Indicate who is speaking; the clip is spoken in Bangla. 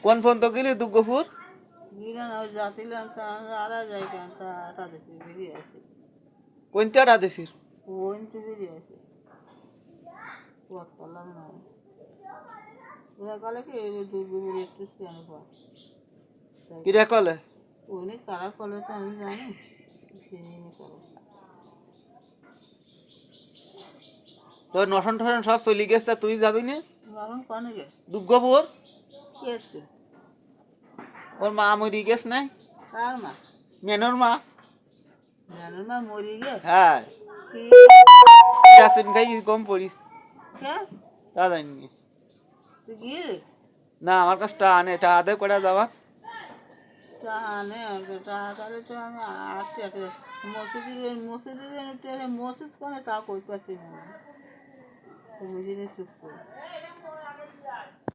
Speaker 1: কোন ফোন তো গেলি দুর্গপুর কোনটা দেশির কিরা কলে
Speaker 2: কারা কলে তো আমি জানি
Speaker 1: তোর নঠন ঠন সব চলে গেছে তুই যাবি না
Speaker 2: এখন কনে গে
Speaker 1: দুর্গপুর
Speaker 2: কি হচ্ছে
Speaker 1: ওর মা মরি গেছ নাই
Speaker 2: কার মা
Speaker 1: মেনর মা
Speaker 2: জানোর মা মরি গে
Speaker 1: হ্যাঁ
Speaker 2: কি
Speaker 1: রাসিন খাই কম পড়িস
Speaker 2: কে
Speaker 1: তা জানি
Speaker 2: তুই গিয়ে
Speaker 1: না আমার কাছে টা আনে টা আদে করে যাওয়া
Speaker 2: টানে তাহলে তো আমি আসছি একটা মসজিদের মসজিদ করে তা কই পাচ্ছি না তুমি জিনিস চুপ করে